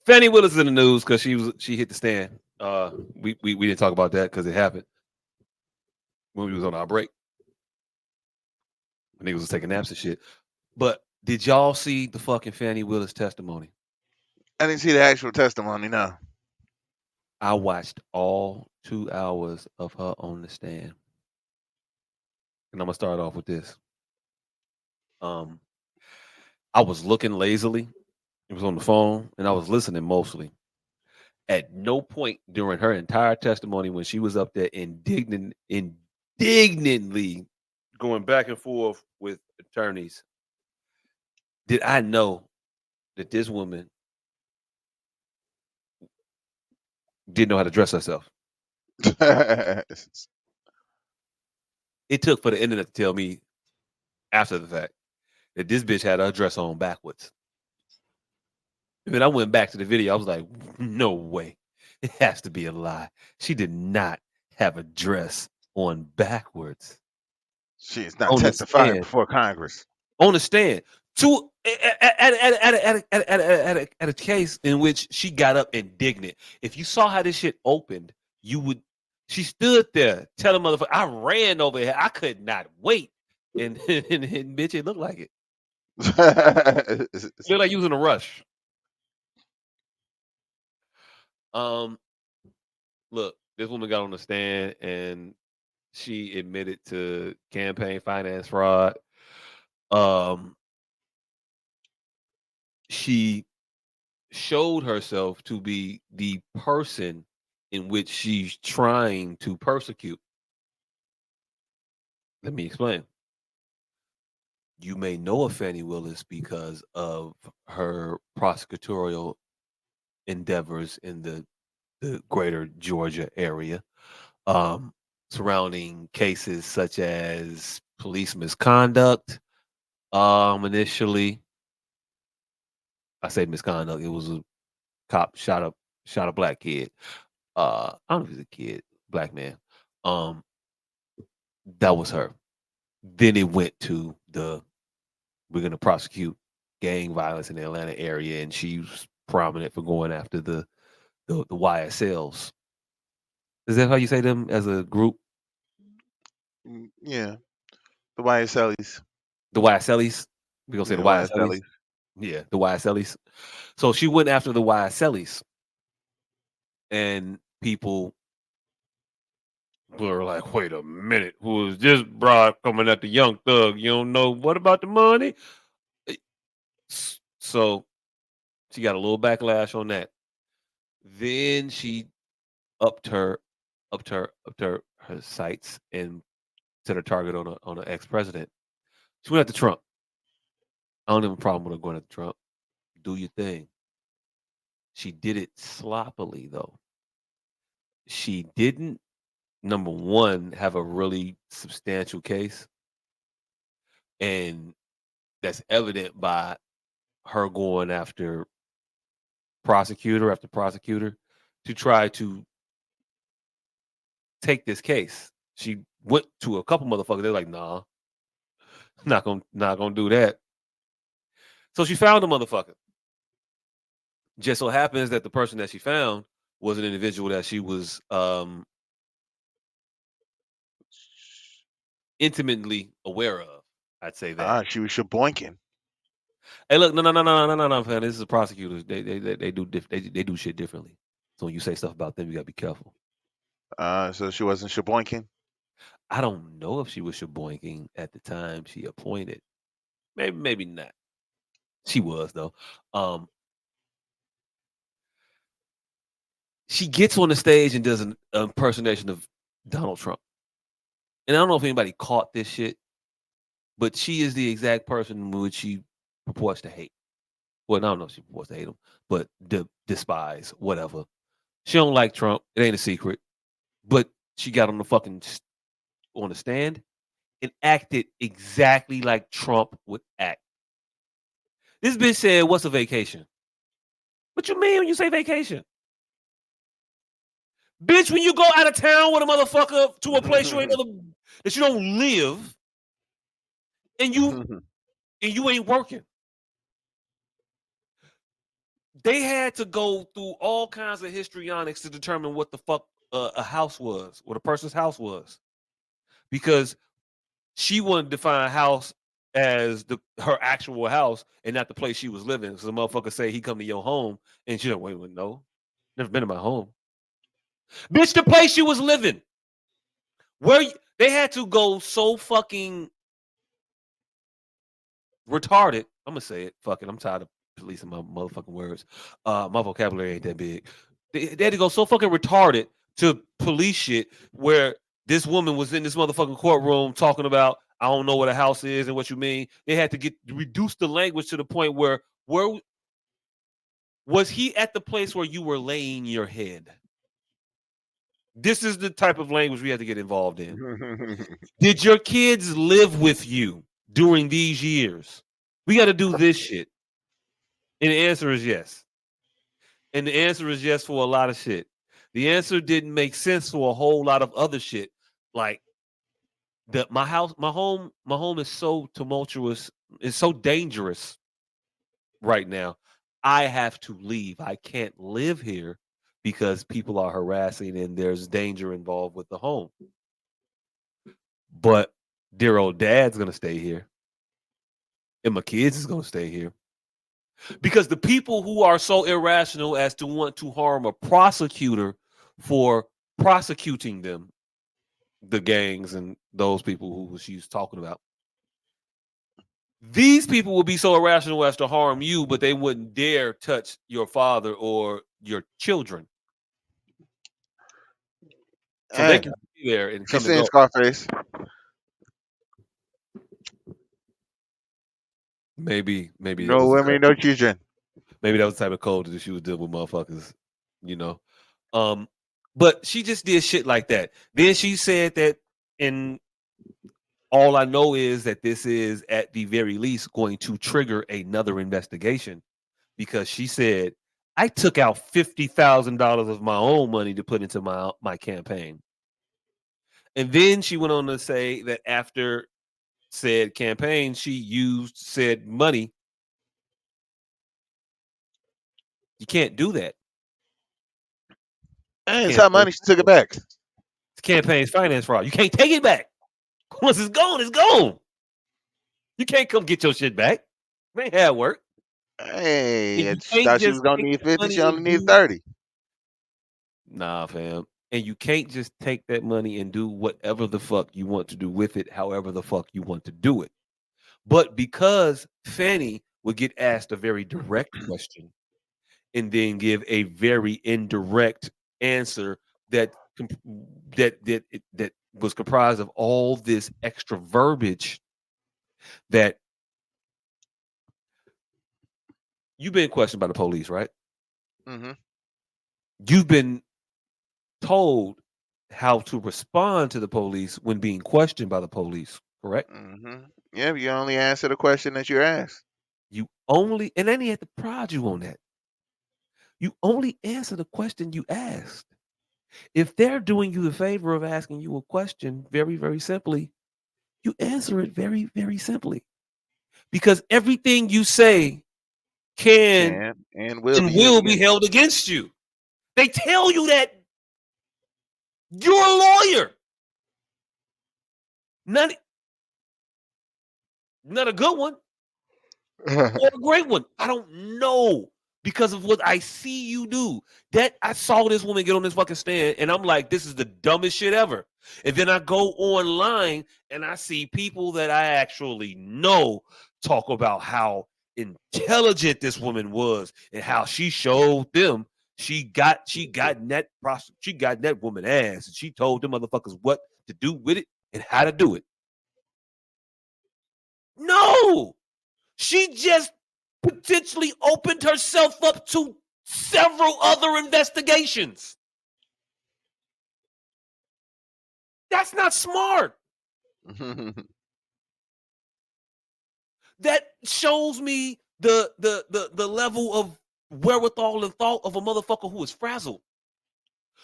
Fani Willis is in the news because she hit the stand. We didn't talk about that because it happened when we was on our break. Niggas was taking naps and shit. But did y'all see the fucking Fani Willis testimony? I didn't see the actual testimony. No. I watched all 2 hours of her on the stand, and I'm gonna start off with this. Um, I was looking lazily. It was on the phone, and I was listening mostly. At no point during her entire testimony, when she was up there indignantly going back and forth with attorneys, did I know that this woman didn't know how to dress herself. It took for the internet to tell me after the fact that this bitch had her dress on backwards. And then I went back to the video. I was like, no way. It has to be a lie. She did not have a dress on backwards She is not on the testifying stand. before Congress. On the stand. To at a case in which she got up indignant. If you saw how this shit opened, you would. She stood there telling motherfucker, I ran over here. I could not wait. And bitch, it looked like it. It looked like you was in a rush. Um, Look, this woman got on the stand and she admitted to campaign finance fraud. Um, she showed herself to be the person in which she's trying to persecute. Let me explain. You may know of Fannie Willis because of her prosecutorial endeavors in the greater Georgia area, um, surrounding cases such as police misconduct. Initially, I say misconduct. It was a cop shot a black kid. I don't know if he's a kid, black man. Um, that was her. Then it went to the we're going to prosecute gang violence in the Atlanta area, and she was prominent for going after the YSLs. Is that how you say them as a group? Yeah, the YSLs. The YSLs. We're gonna say the Yeah, YSLs. YSLs. Yeah, the YSLs. So she went after the YSLs, and people were like, "Wait a minute, who is this broad coming at the young thug? You don't know what about the money?" Eh, So she got a little backlash on that. Then she upped her, her sights and set her target on an ex president. She went after Trump. I don't have a problem with her going after Trump. Do your thing. She did it sloppily though. She didn't, number one, have a really substantial case, and that's evident by her going after prosecutor after prosecutor to try to take this case. She went to a couple motherfuckers. They're like, nah, not gonna do that. So she found a motherfucker. Just so happens that the person that she found was an individual that she was intimately aware of. I'd say that. Ah, she was shaboinking. Hey, look, no, fam. This is prosecutors. They do they do shit differently. So when you say stuff about them, you gotta be careful. So she wasn't shaboinking. I don't know if she was shaboinking at the time she appointed. Maybe not. She was though. Um, she gets on the stage and does an impersonation of Donald Trump. And I don't know if anybody caught this shit, but she is the exact person which she purports to hate. Well, I don't know if she purports to hate him, but despise whatever. She don't like Trump. It ain't a secret. But she got on the on the stand and acted exactly like Trump would act. This bitch said, "What's a vacation?" What you mean when you say vacation? Bitch, when you go out of town with a motherfucker to a place you ain't never that you don't live and you ain't working. They had to go through all kinds of histrionics to determine what the fuck a house was, what a person's house was, because she wanted to define a house as her actual house and not the place she was living. So the motherfucker say he come to your home, and she like, wait, no, never been to my home, bitch. The place you was living, they had to go so fucking retarded. I'm gonna say it. Fuck it. I'm tired of policing my motherfucking words. My vocabulary ain't that big. They had to go so fucking retarded to police shit where this woman was in this motherfucking courtroom talking about I don't know what a house is and what you mean. They had to reduce the language to the point where was he at the place where you were laying your head? This is the type of language we had to get involved in. Did your kids live with you during these years? We got to do this shit. And the answer is yes. And the answer is yes for a lot of shit. The answer didn't make sense for a whole lot of other shit. Like my home is so tumultuous, it's so dangerous right now. I have to leave. I can't live here because people are harassing and there's danger involved with the home. But dear old dad's gonna stay here. And my kids is gonna stay here. Because the people who are so irrational as to want to harm a prosecutor for prosecuting them, the gangs and those people who she's talking about, these people will be so irrational as to harm you, but they wouldn't dare touch your father or your children. So they Hey, can be there and she come and seen go. Scarface. Maybe that No was the women, code. no children. Maybe that was the type of code that she was dealing with motherfuckers, you know. Um, but she just did shit like that. Then she said that, and all I know is that this is at the very least going to trigger another investigation because she said I took out $50,000 of my own money to put into my campaign. And then she went on to say that after said campaign, she used said money. You can't do that. Hey, it's her Campaign, money. She took it back. campaign's finance fraud. You can't take it back. Once it's gone, it's gone. You can't come get your shit back. It ain't how it work. Hey, And you she can't thought she was just gonna take need that 50. She money only and needed do 30. nah, fam. And you can't just take that money and do whatever the fuck you want to do with it, however the fuck you want to do it. But because Fanny would get asked a very direct question and then give a very indirect answer that that was comprised of all this extra verbiage that you've been questioned by the police, right? Mm-hmm. You've been told how to respond to the police when being questioned by the police, correct? Mm-hmm. Yeah, you only answer the question that you're asked. You only, and then he had to prod you on that. You only answer the question you asked. If they're doing you the favor of asking you a question very, very simply, you answer it very, very simply. Because everything you say can Can and will and be held will be against you. held against you. They tell you that you're a lawyer, not, not a good one. Or a great one. I don't know because of what I see you do. That I saw this woman get on this fucking stand, and I'm like, this is the dumbest shit ever. And then I go online and I see people that I actually know talk about how intelligent this woman was and how she showed them she got that woman ass and she told them motherfuckers what to do with it and how to do it. No, she just potentially opened herself up to several other investigations. That's not smart. That shows me the level of wherewithal and thought of a motherfucker who is frazzled.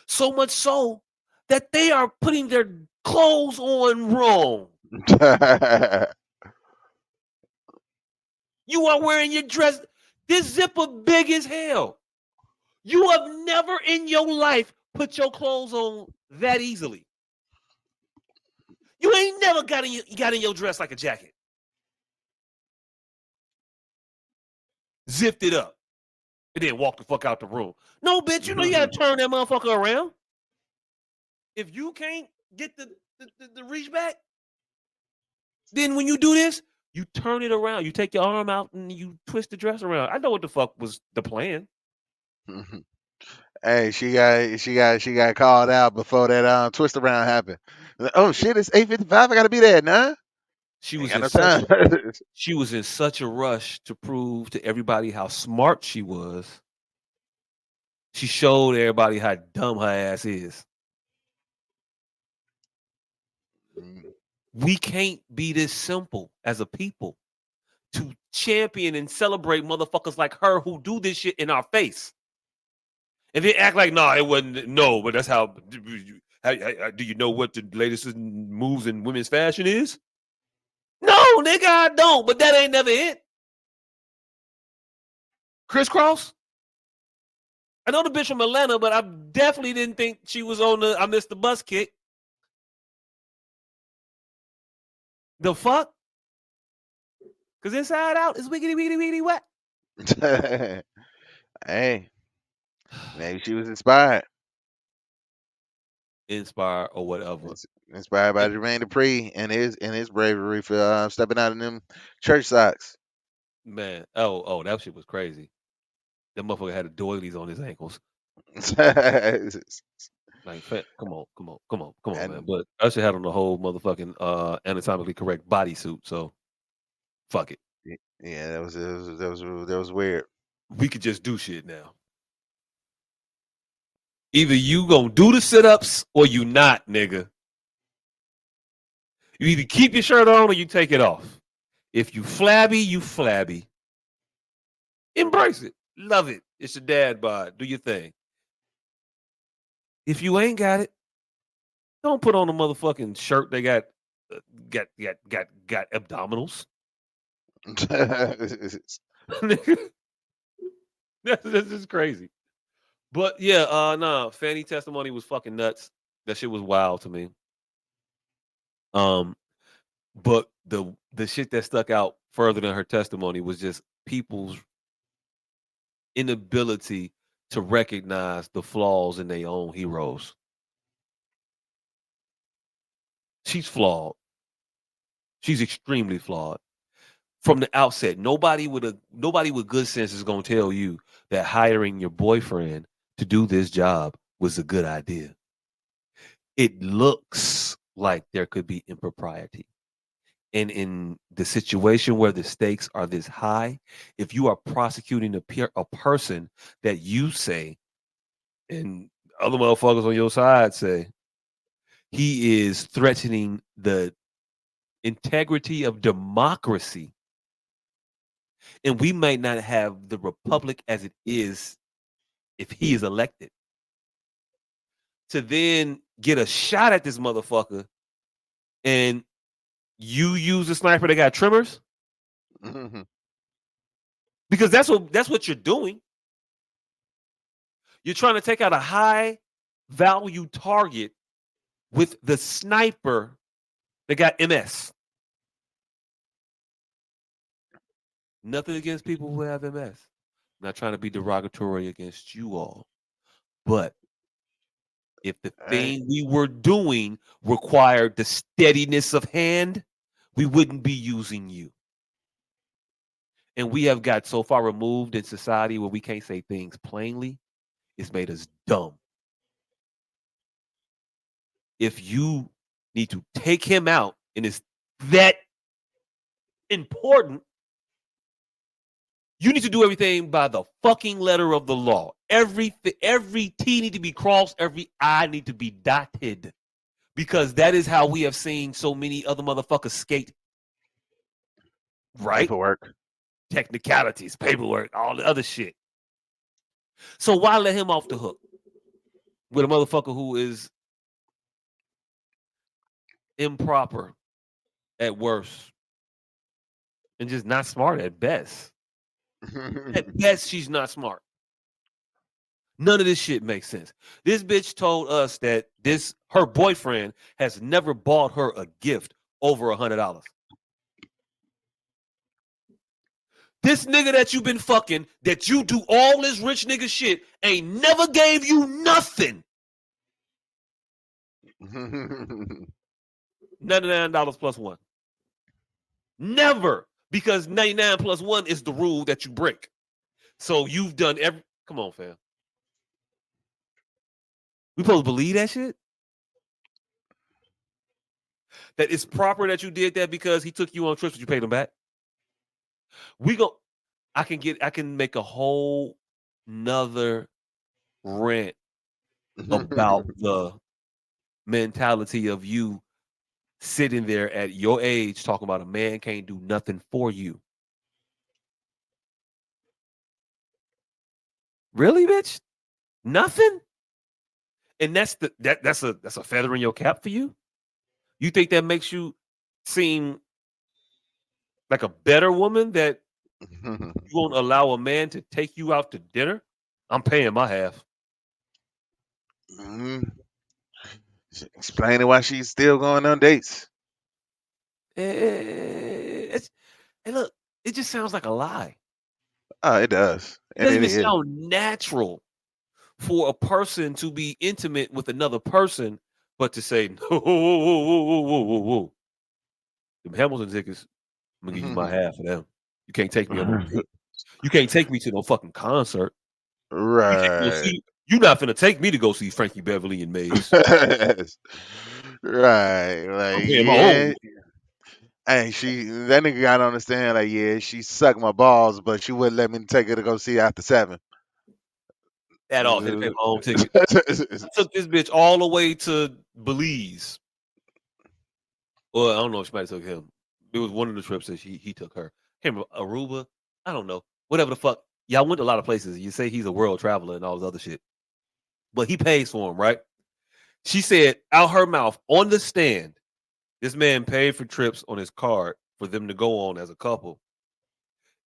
So much so that they are putting their clothes on wrong. You are wearing your dress. This zipper big as hell. You have never in your life put your clothes on that easily. You ain't never got in your dress like a jacket. Zipped it up. And then walk the fuck out the room. No, bitch, you know you gotta turn that motherfucker around. If you can't get the reach back, then when you do this, you turn it around. You take your arm out and you twist the dress around. I know what the fuck was the plan. Hey, she got called out before that twist around happened. Like, oh shit, it's 8:55. I gotta be there, nah. She Ain't was got in no such time. a she was in such a rush to prove to everybody how smart she was. She showed everybody how dumb her ass is. We can't be this simple as a people to champion and celebrate motherfuckers like her who do this shit in our face. And then act like, nah, it wasn't. No, but that's how. Do you know what the latest moves in women's fashion is? No, nigga, I don't. But that ain't never it. Crisscross. I know the bitch from Atlanta, but I definitely didn't think she was on the I missed the bus kick. The fuck? Because Inside Out is wiggity, wiggity, wiggity, wet. Hey, maybe she was inspired. Inspire or whatever. Inspired by Jermaine Dupri and his bravery for stepping out in them church socks. Man, that shit was crazy. That motherfucker had the doilies on his ankles. Like, come on, come on, come on, come on, man. And But Usher had on the whole motherfucking anatomically correct bodysuit, so fuck it. yeah, that was weird. We could just do shit now. Either you gonna do the sit-ups or you not, nigga. You either keep your shirt on or you take it off. If you flabby, you flabby. Embrace it. Love it. It's your dad bod. Do your thing. If you ain't got it, don't put on a motherfucking shirt they uh, got abdominals. That's just crazy. But yeah, nah, Fanny testimony was fucking nuts. That shit was wild to me. Um, but the shit that stuck out further than her testimony was just people's inability to recognize the flaws in their own heroes. She's flawed. She's extremely flawed. From the outset, nobody with good sense is gonna tell you that hiring your boyfriend to do this job was a good idea. It looks like there could be impropriety. And in the situation where the stakes are this high, if you are prosecuting a person that you say and other motherfuckers on your side say he is threatening the integrity of democracy, and we might not have the republic as it is if he is elected, to then get a shot at this motherfucker and you use a sniper that got trimmers because that's what you're doing. You're trying to take out a high value target with the sniper that got MS. Nothing against people who have MS. I'm not trying to be derogatory against you all. But if the Hey, thing we were doing required the steadiness of hand, we wouldn't be using you. And we have got so far removed in society where we can't say things plainly, it's made us dumb. If you need to take him out and it's that important, you need to do everything by the fucking letter of the law. Every T need to be crossed, every I need to be dotted. Because that is how we have seen so many other motherfuckers skate. Right? paperwork. Technicalities, paperwork, all the other shit. So why let him off the hook with a motherfucker who is improper at worst and just not smart at best? At best, she's not smart. None of this shit makes sense. This bitch told us that this her boyfriend has never bought her a gift over $100. This nigga that you been fucking, that you do all this rich nigga shit, ain't never gave you nothing. $99 plus one. Never. Because 99 plus one is the rule that you break. So you've done every. Come on, fam. We supposed to believe that shit? That it's proper that you did that because he took you on trips, but you paid him back? We go. I can make a whole nother rant about the mentality of you sitting there at your age talking about a man can't do nothing for you. Really, bitch? Nothing? And that's a feather in your cap for you? You think that makes you seem like a better woman that you won't allow a man to take you out to dinner? I'm paying my half. Mhm. Explaining why she's still going on dates. It's, and look, it just sounds like a lie. Oh, it does, It and doesn't it even is. sound natural for a person to be intimate with another person, but to say, no, whoa, whoa, whoa, whoa, whoa, whoa, whoa, whoa. Them Hamilton tickets, I'm gonna give you my half of them. You can't take me on no date. You can't take me to no fucking concert. You can't go Right. see. You're not finna take me to go see Frankie Beverly and Maze. Right. I'm Like, paying my own yeah. Hey, that nigga gotta understand, like, yeah, she sucked my balls, but she wouldn't let me take her to go see After 7. at all. Had to pay my own ticket. I took this bitch all the way to Belize. Well, I don't know if she might have took him. It was one of the trips that he took her. Can't remember Aruba. I don't know. Whatever the fuck. Y'all went to a lot of places. You say he's a world traveler and all this other shit. But he pays for him, right? She said out her mouth on the stand, this man paid for trips on his card for them to go on as a couple.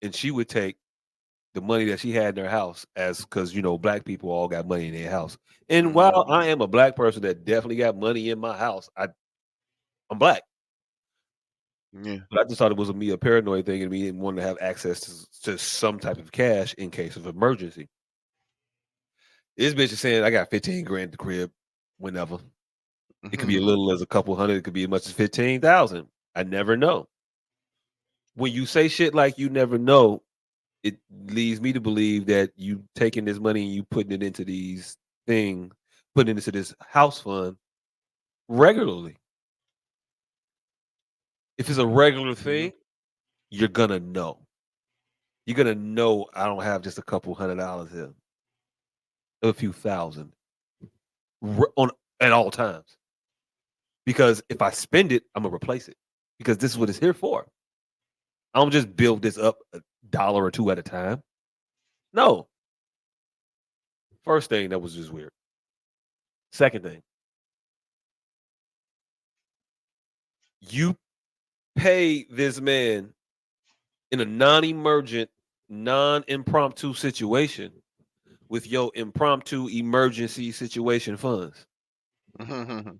And she would take the money that she had in her house as because black people all got money in their house. And while Mhm. I am a black person that definitely got money in my house, I'm black. Yeah. But I just thought it was a paranoid thing and me didn't want to have access to some type of cash in case of emergency. This bitch is saying I got 15 grand in the crib whenever. It could be a Mhm. little as a couple hundred, it could be as much as 15,000. I never know. When you say shit like you never know, it leads me to believe that you taking this money and you putting it into these things, putting it into this house fund regularly. If it's a regular Mhm. thing, you're gonna know. You're gonna know I don't have just a couple $100 here, a few thousand on at all times. Because if I spend it, I'm gonna replace it. Because this is what it's here for. I don't just build this up a dollar or two at a time. No. First thing that was just weird. Second thing, you pay this man in a non-emergent, non-impromptu situation with your impromptu emergency situation funds. Mhm.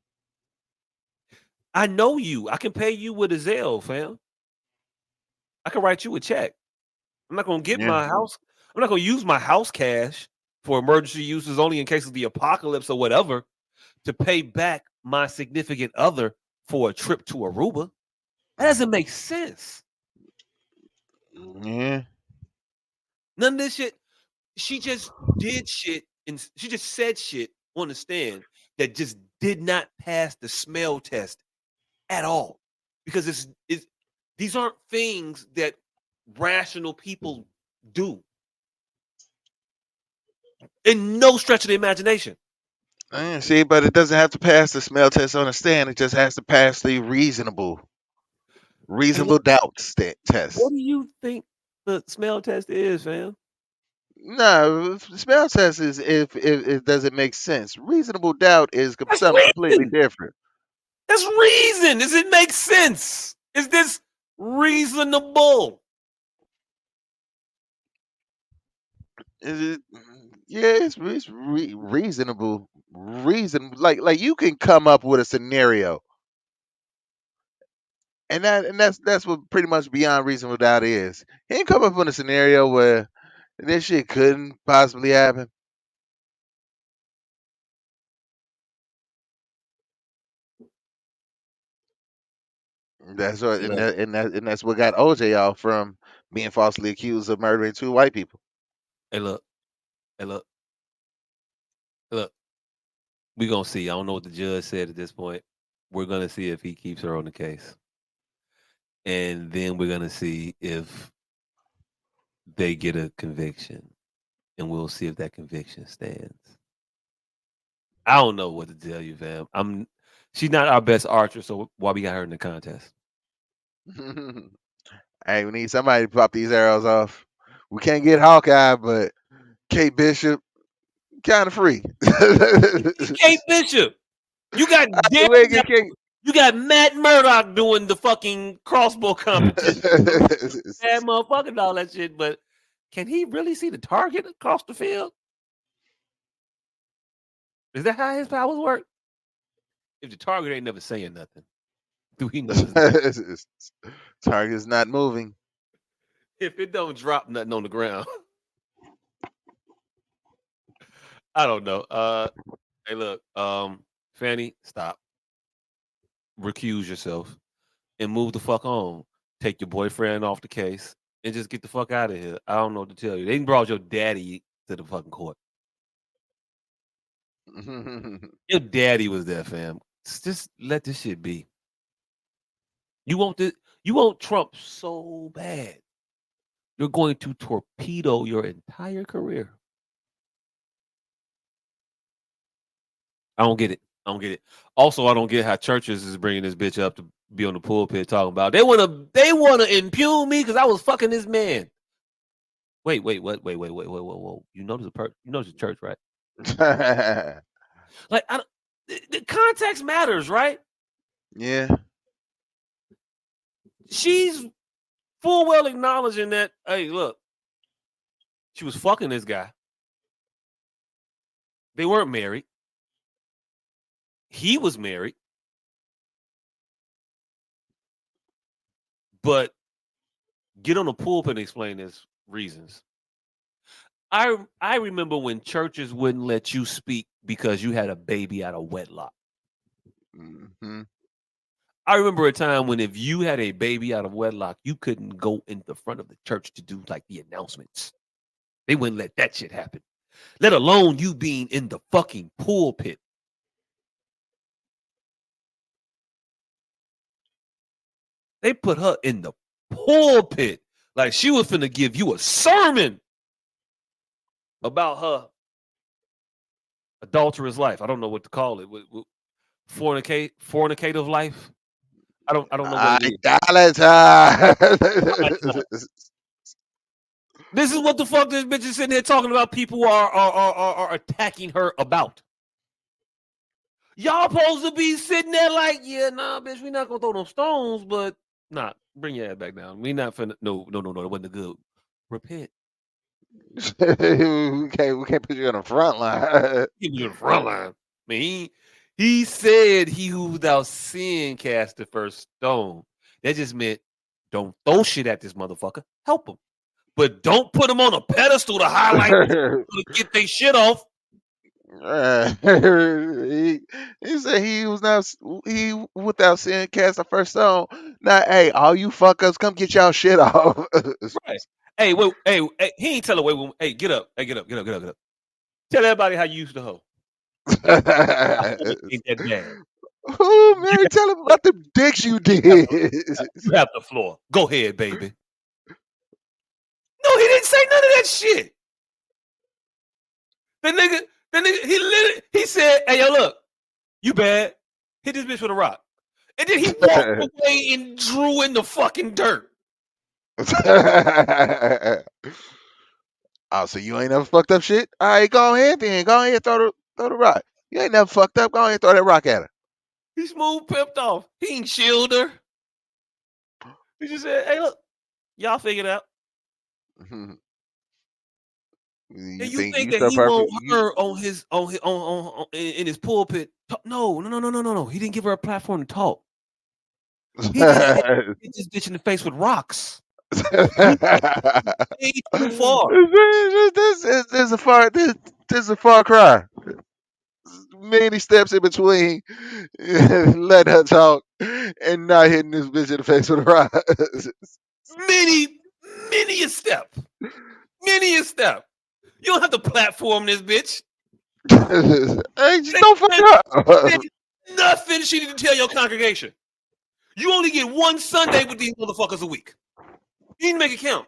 I know you. I can pay you with a Zelle, fam. I can write you a check. I'm not gonna get Yeah. my house. I'm not gonna use my house cash for emergency uses only in case of the apocalypse or whatever to pay back my significant other for a trip to Aruba. That doesn't make sense. Yeah. None of this shit. She just did shit and she just said shit on the stand that just did not pass the smell test at all. Because it's these aren't things that rational people do in no stretch of the imagination. See, but it doesn't have to pass the smell test on the stand. It just has to pass the And look, reasonable doubt what test. do you think the smell test is, fam? No, the smell test is if it doesn't make sense. Reasonable doubt is That's something completely reason. different. That's reason. Does it make sense? Is this reasonable? Is it? Yeah, it's reasonable. Reason like you can come up with a scenario, and that's what pretty much beyond reasonable doubt is. He can come up with a scenario where this shit couldn't possibly happen. That's what, Hey, and look, that's what got OJ off from being falsely accused of murdering two white people. hey, look, hey, look, look. We gonna see. I don't know what the judge said at this point. We're gonna see if he keeps her on the case, and then we're gonna see if they get a conviction, and we'll see if that conviction stands. I don't know what to tell you, fam. She's not our best archer, so why we got her in the contest? Hey, we need somebody to pop these arrows off. We can't get Hawkeye, but Kate Bishop kind of free. Kate Bishop. You got We ain't get Daredevil. Kate. You got Matt Murdock doing the fucking crossbow competition. Bad motherfucker and all that shit, but can he really see the target across the field? Is that how his powers work? If the target ain't never saying nothing, do he know it's there? Target's not moving. If it don't drop nothing on the ground, I don't know. Hey, look, Fanny, stop, recuse yourself, and move the fuck on. Take your boyfriend off the case and just get the fuck out of here. I don't know what to tell you. They done brought your daddy to the fucking court. Your daddy was there, fam. Just let this shit be. You want this? You want Trump so bad. You're going to torpedo your entire career. I don't get it. I don't get it. Also, I don't get how churches is bringing this bitch up to be on the pulpit talking about they wanna impugn me because I was fucking this man. Wait, what? Whoa. You know the church, right? Like I don't, the context matters, right? Yeah. She's full well acknowledging that. Hey, look, she was fucking this guy. They weren't married. He was married, but get on the pulpit and explain his reasons. I remember when churches wouldn't let you speak because you had a baby out of wedlock. Hmm. I remember a time when if you had a baby out of wedlock, you couldn't go in the front of the church to do like the announcements. They wouldn't let that shit happen. Let alone you being in the fucking pulpit. They put her in the pulpit like she was finna give you a sermon about her adulterous life. I don't know what to call it. Fornicative life. I don't know what it is. Idolaters. This is what the fuck this bitch is sitting here talking about. People are attacking her about. Y'all supposed to be sitting there like, yeah, nah, bitch, we not gonna throw no stones, but nah, bring your ass back down. We not finna. No, that wasn't good. Repent. We can't put you on the front line. He was in the front line. Man, he said he who without sin cast the first stone. That just meant don't throw shit at this motherfucker. Help him. But don't put him on a pedestal to highlight to get their shit off. He said he was not he without sin cast the first stone. Now, hey, all you fuckers, come get y'all shit off. Right. Hey, wait, hey, he ain't tell her, wait, hey, get up. Hey, get up. Tell everybody how you used to hoe. How hoeing ain't that bad. Who, You Mary? Tell him about the dicks you have, did. you have the floor. Go ahead, baby. No, he didn't say none of that shit. The nigga, he said, hey, yo, look, you bad. Hit this bitch with a rock. And then he walked away and drew in the fucking dirt. Oh, so you ain't never fucked up shit? All right, go ahead then. Go ahead, throw the rock. You ain't never fucked up. Go ahead, throw that rock at her. He smooth pimped off. He ain't shield her. He just said, hey, look, y'all figure it out. You And you think think you that so he want perfect? You her on his in his pulpit? No, no, no, no, no, no, no. He didn't give her a platform to talk. He just had to hit this bitch in the face with rocks. He took it way too far. there's a far there's a far cry. Many steps in between letting her talk and not hitting this bitch in the face with a rock. Many, many a step. Many a step. You don't have to platform this bitch. Hey, just It don't fuck up. ain't nothing she need to tell your congregation. You only get one Sunday with these motherfuckers a week. You need to make it count.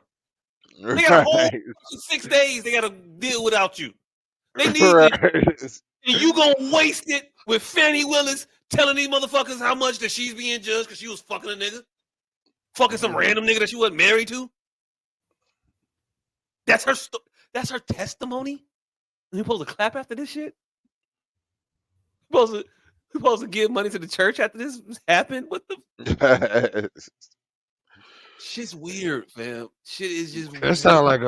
They got a whole Right. 6 days they got to deal without you. They need this. Right. And you gonna waste it with Fani Willis telling these motherfuckers how much that she's being judged because she was fucking a nigga? Fucking some random nigga that she wasn't married to? That's her that's her testimony? And you supposed to clap after this shit? Supposed to give money to the church after this happened? What the shit's weird, fam. Shit is just That weird. sound like